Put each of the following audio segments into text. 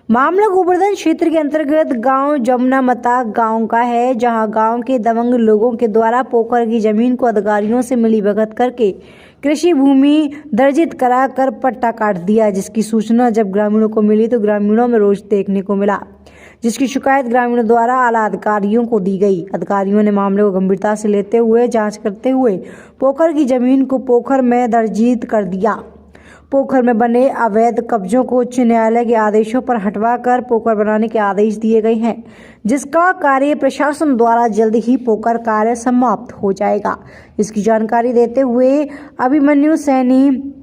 मामला गोवर्धन क्षेत्र के अंतर्गत गांव जमुना मता गांव का है, जहां गांव के दबंग लोगों के द्वारा पोखर की जमीन को अधिकारियों से मिलीभगत करके कृषि भूमि दर्जित कराकर पट्टा काट दिया। जिसकी सूचना जब ग्रामीणों को मिली तो ग्रामीणों में रोष देखने को मिला, जिसकी शिकायत ग्रामीणों द्वारा आला अधिकारियों को दी गई। अधिकारियों ने मामले को गंभीरता से लेते हुए जांच करते हुए पोखर की जमीन को पोखर में दर्जित कर दिया। पोखर में बने अवैध कब्जों को उच्च न्यायालय के आदेशों पर हटवाकर पोखर बनाने के आदेश दिए गए हैं, जिसका कार्य प्रशासन द्वारा जल्द ही पोखर कार्य समाप्त हो जाएगा। इसकी जानकारी देते हुए अभिमन्यु सैनी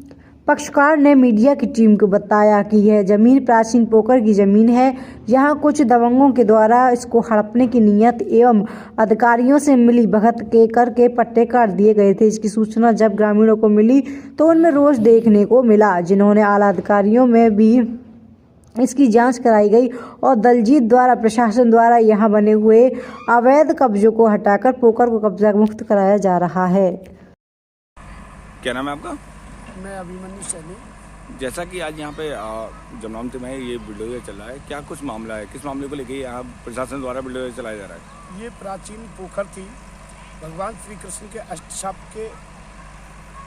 पक्षकार ने मीडिया की टीम को बताया कि यह जमीन प्राचीन पोखर की जमीन है। यहाँ कुछ दबंगों के द्वारा इसको हड़पने की नियत एवं अधिकारियों से मिली भगत के करके पट्टे काट दिए गए थे। इसकी सूचना जब ग्रामीणों को मिली तो उनमें रोष देखने को मिला, जिन्होंने आला अधिकारियों में भी इसकी जांच कराई गई और दलजीत द्वारा प्रशासन द्वारा यहाँ बने हुए अवैध कब्जों को हटाकर पोखर को कब्जा मुक्त कराया जा रहा है। क्या नाम है आपका? मैं अभिमन्यु सैनी। जैसा कि आज यहाँ पे जमुना में ये बुलडोजर चल रहा है, क्या कुछ मामला है? किस मामले को लेकर यहाँ प्रशासन द्वारा बुलडोजर चलाया जा रहा है? ये प्राचीन पोखर थी, भगवान श्री कृष्ण के अष्टशाप के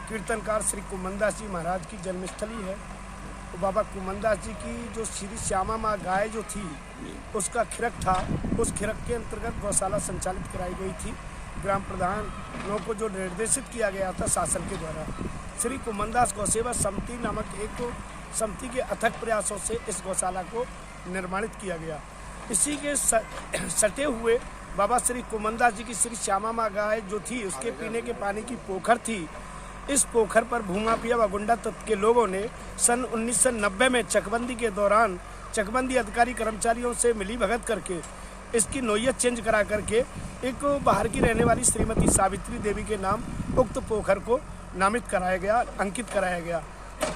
कीर्तनकार श्री कुमनदास जी महाराज की जन्मस्थली है। तो बाबा कुमनदास जी की जो श्री श्यामा माँ गाय जो थी उसका खिरक था, उस खिरक के अंतर्गत गौशाला संचालित कराई गई थी। ग्राम प्रधानों को जो निर्देशित किया गया था शासन के द्वारा, श्री कुमनदास गौसेवा समिति नामक एक समिति के अथक प्रयासों से इस गौशाला को निर्माणित किया गया। इसी के सटे हुए बाबा श्री कुमनदास जी की श्री श्यामा माँ गाय जो थी उसके पीने के पानी की पोखर थी। इस पोखर पर भूमाफिया व गुंडा तत्व के लोगों ने सन 1990 में चकबंदी के दौरान चकबंदी अधिकारी कर्मचारियों से मिली भगत करके इसकी नोयत चेंज करा करके एक बाहर की रहने वाली श्रीमती सावित्री देवी के नाम उक्त पोखर को नामित कराया गया, अंकित कराया गया।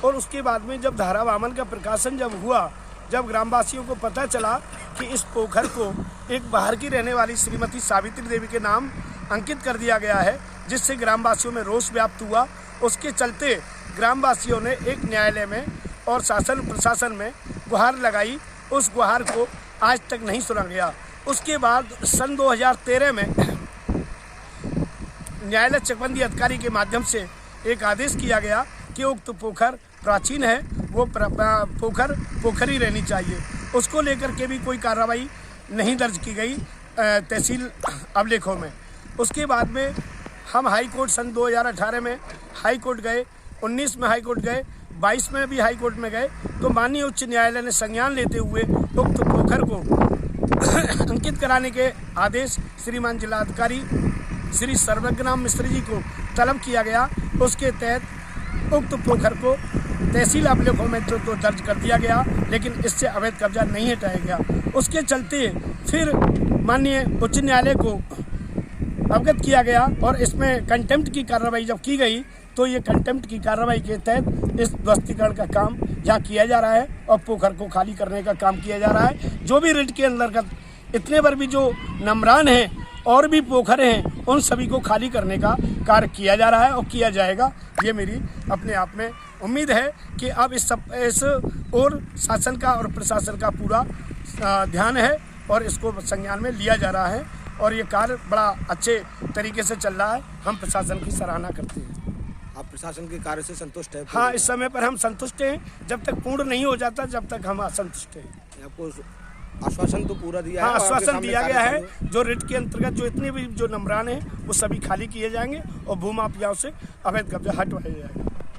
और उसके बाद में जब धारा वामन का प्रकाशन जब हुआ, जब ग्रामवासियों को पता चला कि इस पोखर को एक बाहर की रहने वाली श्रीमती सावित्री देवी के नाम अंकित कर दिया गया है, जिससे ग्रामवासियों में रोष व्याप्त हुआ। उसके चलते ग्रामवासियों ने एक न्यायालय में और शासन प्रशासन में गुहार लगाई। उस गुहार को आज तक नहीं सुना गया। उसके बाद सन 2013 में न्यायालय चकबंदी अधिकारी के माध्यम से एक आदेश किया गया कि उक्त पोखर प्राचीन है, वो पोखर ही रहनी चाहिए। उसको लेकर के भी कोई कार्रवाई नहीं दर्ज की गई तहसील अभिलेखों में। उसके बाद में हम हाई कोर्ट सन 2018 में हाई कोर्ट गए, 19 में हाई कोर्ट गए, 22 में भी हाई कोर्ट में गए। तो माननीय उच्च न्यायालय ने संज्ञान लेते हुए उक्त पोखर को अंकित कराने के आदेश श्रीमान जिलाधिकारी श्री सर्वज्ञनाम मिश्र जी को तलब किया गया। उसके तहत उक्त पोखर को तहसील अभिलेखों में तो दर्ज कर दिया गया, लेकिन इससे अवैध कब्जा नहीं हटाया गया। उसके चलते फिर माननीय उच्च न्यायालय को अवगत किया गया और इसमें कंटेम्प्ट की कार्रवाई जब की गई तो ये कंटेम्प्ट की कार्रवाई के तहत इस ध्वस्तीकरण का काम यहाँ किया जा रहा है और पोखर को खाली करने का काम किया जा रहा है। जो भी रिट के अंतर्गत इतने पर भी जो नमरान हैं और भी पोखर हैं, उन सभी को खाली करने का कार्य किया जा रहा है और किया जाएगा। ये मेरी अपने आप में उम्मीद है कि अब इस और शासन का और प्रशासन का पूरा ध्यान है और इसको संज्ञान में लिया जा रहा है और ये कार्य बड़ा अच्छे तरीके से चल रहा है। हम प्रशासन की सराहना करते हैं। आप प्रशासन के कार्य से संतुष्ट हैं? हाँ, इस समय पर हम संतुष्ट हैं। जब तक पूर्ण नहीं हो जाता जब तक हम असंतुष्ट हैं। आपको आश्वासन तो पूरा दिया है? हाँ, आश्वासन दिया गया है। जो रिट के अंतर्गत जो इतने भी जो नमरान हैं वो सभी खाली किए जाएंगे और भूमाफियाओं से अवैध कब्जा हटवाया जाएगा।